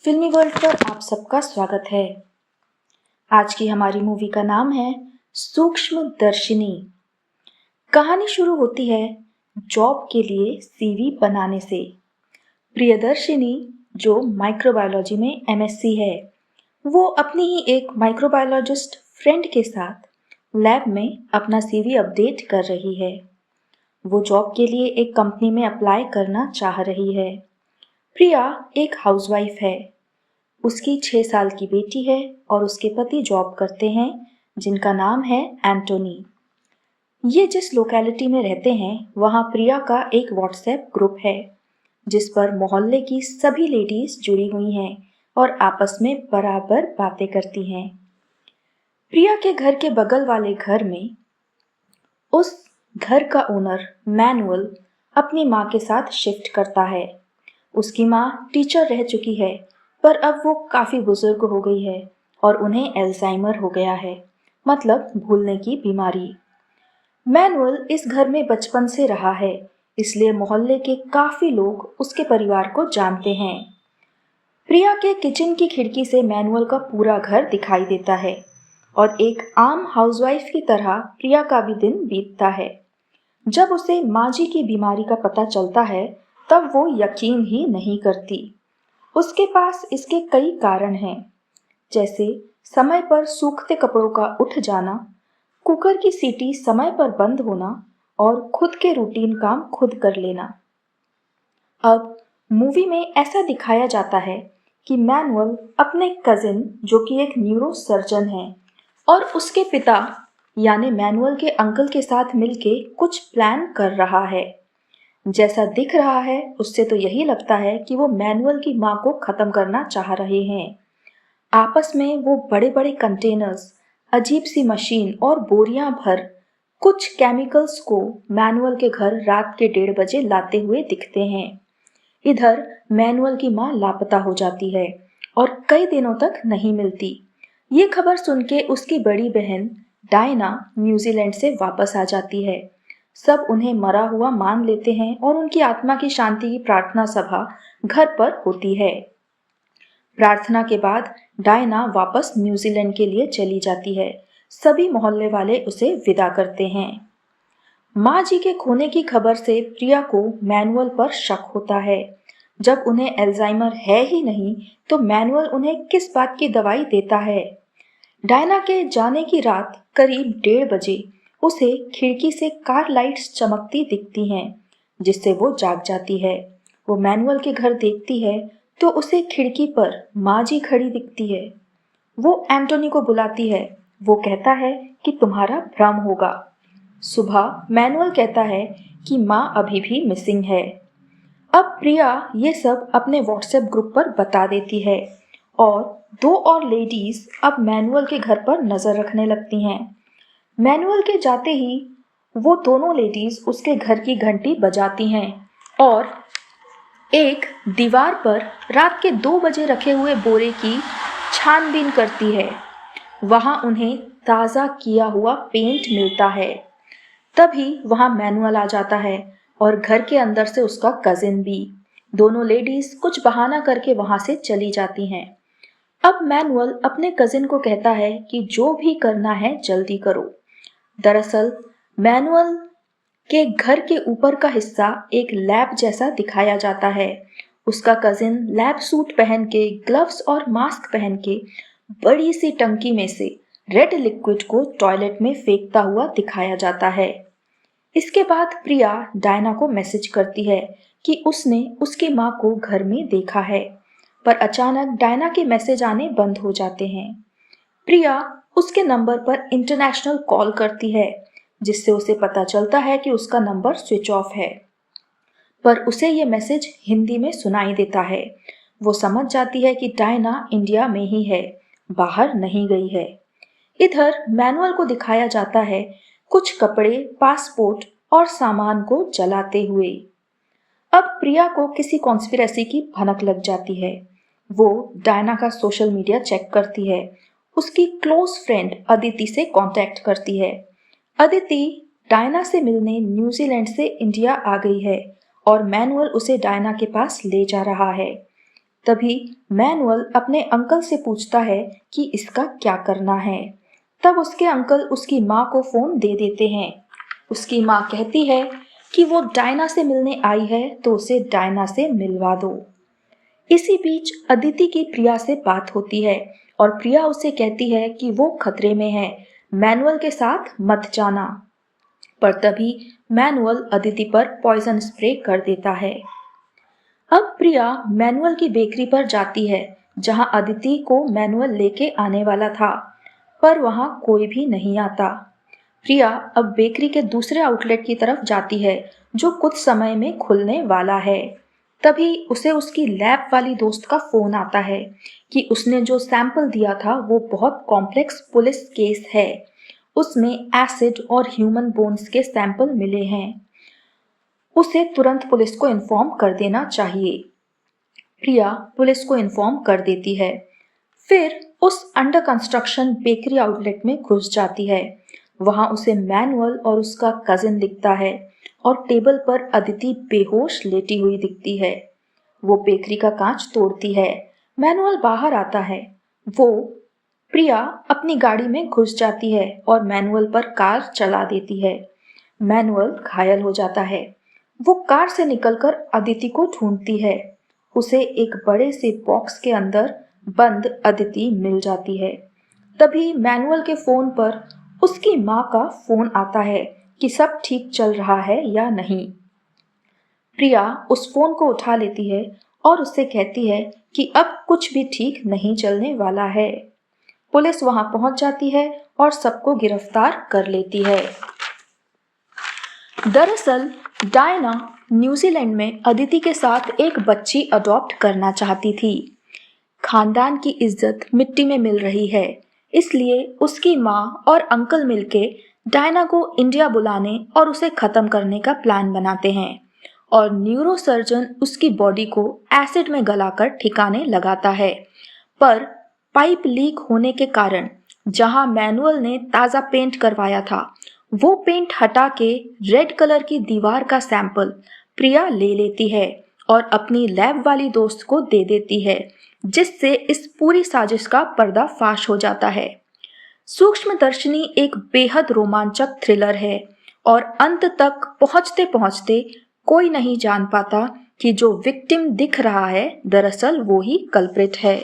फिल्मी वर्ल्ड पर आप सबका स्वागत है। आज की हमारी मूवी का नाम है सूक्ष्मदर्शिनी। कहानी शुरू होती है जॉब के लिए सीवी बनाने से। प्रियदर्शिनी, जो माइक्रोबायोलॉजी में एमएससी है, वो अपनी ही एक माइक्रोबायोलॉजिस्ट फ्रेंड के साथ लैब में अपना सीवी अपडेट कर रही है। वो जॉब के लिए एक कंपनी में अप्लाई करना चाह रही है। प्रिया एक हाउसवाइफ है। उसकी 6 साल की बेटी है और उसके पति जॉब करते हैं, जिनका नाम है एंटोनी। ये जिस लोकेलिटी में रहते हैं वहाँ प्रिया का एक व्हाट्सएप ग्रुप है, जिस पर मोहल्ले की सभी लेडीज जुड़ी हुई हैं और आपस में बराबर बातें करती हैं। प्रिया के घर के बगल वाले घर में उस घर का ओनर मैनुअल अपनी माँ के साथ शिफ्ट करता है। उसकी माँ टीचर रह चुकी है, पर अब वो काफ़ी बुजुर्ग हो गई है और उन्हें अल्जाइमर हो गया है, मतलब भूलने की बीमारी। मैनुअल इस घर में बचपन से रहा है, इसलिए मोहल्ले के काफ़ी लोग उसके परिवार को जानते हैं। प्रिया के किचन की खिड़की से मैनुअल का पूरा घर दिखाई देता है और एक आम हाउसवाइफ की तरह प्रिया का भी दिन बीतता है। जब उसे माँ जी की बीमारी का पता चलता है, तब वो यकीन ही नहीं करती। उसके पास इसके कई कारण हैं, जैसे समय पर सूखते कपड़ों का उठ जाना, कुकर की सीटी समय पर बंद होना और खुद के रूटीन काम खुद कर लेना। अब मूवी में ऐसा दिखाया जाता है कि मैनुअल अपने कजिन, जो कि एक न्यूरो सर्जन है, और उसके पिता यानी मैनुअल के अंकल के साथ मिलके कुछ प्लान कर रहा है। जैसा दिख रहा है उससे तो यही लगता है कि वो मैनुअल की माँ को खत्म करना चाह रहे हैं। आपस में वो बड़े बड़े कंटेनर्स, अजीब सी मशीन और बोरियां भर कुछ केमिकल्स को मैनुअल के घर रात के 1:30 बजे लाते हुए दिखते हैं। इधर मैनुअल की माँ लापता हो जाती है और कई दिनों तक नहीं मिलती। ये खबर सुन के उसकी बड़ी बहन डायना न्यूजीलैंड से वापस आ जाती है। सब उन्हें मरा हुआ मान लेते हैं और उनकी आत्मा की शांति की प्रार्थना सभा घर पर होती है। प्रार्थना के बाद डायना वापस न्यूजीलैंड के लिए चली जाती है। सभी मोहल्ले वाले उसे विदा करते हैं। माँ जी के खोने की खबर से प्रिया को मैनुअल पर शक होता है। जब उन्हें अल्जाइमर है ही नहीं, तो मैनुअल उन्हें किस बात की दवाई देता है। डायना के जाने की रात करीब 1:30 बजे उसे खिड़की से कार लाइट्स चमकती दिखती हैं, जिससे वो जाग जाती है। वो मैनुअल के घर देखती है तो उसे खिड़की पर माँ जी खड़ी दिखती है। वो एंटोनी को बुलाती है। वो कहता है कि तुम्हारा भ्रम होगा। सुबह मैनुअल कहता है कि माँ अभी भी मिसिंग है। अब प्रिया ये सब अपने व्हाट्सएप ग्रुप पर बता देती है और 2 और लेडीज अब मैनुअल के घर पर नजर रखने लगती हैं। मैनुअल के जाते ही वो दोनों लेडीज उसके घर की घंटी बजाती हैं और एक दीवार पर रात के 2 बजे रखे हुए बोरे की छानबीन करती है। वहां उन्हें ताज़ा किया हुआ पेंट मिलता है। तभी वहां मैनुअल आ जाता है और घर के अंदर से उसका कजिन भी। दोनों लेडीज कुछ बहाना करके वहां से चली जाती हैं। अब मैनुअल अपने कजिन को कहता है कि जो भी करना है जल्दी करो। दरअसल मैनुअल के घर के ऊपर का हिस्सा एक लैब जैसा दिखाया जाता है। उसका कजिन लैब सूट पहन के, ग्लव्स और मास्क पहन के बड़ी सी टंकी में से रेड लिक्विड को टॉयलेट में फेंकता हुआ दिखाया जाता है। इसके बाद प्रिया डायना को मैसेज करती है कि उसने उसकी माँ को घर में देखा है, पर अचानक डायना के मैसेज आने बंद हो जाते हैं। प्रिया उसके नंबर पर इंटरनेशनल कॉल करती है, जिससे उसे पता चलता है कि उसका नंबर स्विच ऑफ है, पर उसे ये मैसेज हिंदी में सुनाई देता है। वो समझ जाती है कि डायना इंडिया में ही है, बाहर नहीं गई है। इधर मैनुअल को दिखाया जाता है कुछ कपड़े, पासपोर्ट और सामान को जलाते हुए। अब प्रिया को किसी कॉन्स्पिरेसी की भनक लग जाती है। वो डायना का सोशल मीडिया चेक करती है। उसकी क्लोज फ्रेंड अदिति से कांटेक्ट करती है। अदिति डायना से मिलने न्यूजीलैंड से इंडिया आ गई है और मैनुअल उसे डायना के पास ले जा रहा है। तभी मैनुअल अपने अंकल से पूछता है कि इसका क्या करना है। तब उसके अंकल उसकी माँ को फोन दे देते हैं। उसकी माँ कहती है कि वो डायना से मिलने आई है तो उसे डायना से मिलवा दो। इसी बीच अदिति की प्रिया से बात होती है और प्रिया उसे कहती है कि वो खतरे में है, मैनुअल के साथ मत जाना। पर तभी मैनुअल अदिति पर पॉइजन स्प्रे कर देता है। अब प्रिया मैनुअल की बेकरी पर जाती है जहां अदिति को मैनुअल लेके आने वाला था, पर वहां कोई भी नहीं आता। प्रिया अब बेकरी के दूसरे आउटलेट की तरफ जाती है जो कुछ समय में खुलने वाला है। तभी उसे उसकी लैब वाली दोस्त का फोन आता है कि उसने जो सैंपल दिया था वो बहुत कॉम्प्लेक्स पुलिस केस है, उसमें एसिड और ह्यूमन बोन्स के सैंपल मिले हैं, उसे तुरंत पुलिस को इन्फॉर्म कर देना चाहिए। प्रिया पुलिस को इन्फॉर्म कर देती है, फिर उस अंडर कंस्ट्रक्शन बेकरी आउटलेट में घुस जाती है। वहां उसे मैनुअल और उसका कजिन दिखता है और टेबल पर अदिति बेहोश लेटी हुई दिखती है। वो बेकरी का कांच तोड़ती है। मैनुअल बाहर आता है। वो प्रिया अपनी गाड़ी में घुस जाती है और मैनुअल पर कार चला देती है। मैनुअल घायल हो जाता है। वो कार से निकलकर अदिति को ढूंढती है। उसे एक बड़े से बॉक्स के अंदर बंद अदिति मिल जाती है। तभी मैनुअल के फोन पर उसकी माँ का फोन आता है कि सब ठीक चल रहा है या नहीं। प्रिया उस फोन को उठा लेती है और उससे कहती है कि अब कुछ भी ठीक नहीं चलने वाला है। पुलिस वहां पहुंच जाती है और सबको गिरफ्तार कर लेती है। दरअसल डायना न्यूजीलैंड में अदिति के साथ एक बच्ची अडॉप्ट करना चाहती थी। खानदान की इज्जत मिट्टी में मिल रही है, इसलिए उसकी माँ और अंकल मिलके डायना को इंडिया बुलाने और उसे खत्म करने का प्लान बनाते हैं और न्यूरोसर्जन उसकी बॉडी को एसिड में गलाकर ठिकाने लगाता है। पर पाइप लीक होने के कारण जहां मैनुअल ने ताज़ा पेंट करवाया था, वो पेंट हटा के रेड कलर की दीवार का सैंपल प्रिया ले लेती है और अपनी लैब वाली दोस्त को दे देती है, जिससे इस पूरी साजिश का पर्दाफाश हो जाता है। सूक्ष्मदर्शिनी एक बेहद रोमांचक थ्रिलर है और अंत तक पहुंचते पहुंचते कोई नहीं जान पाता कि जो विक्टिम दिख रहा है दरअसल वो ही कल्प्रिट है।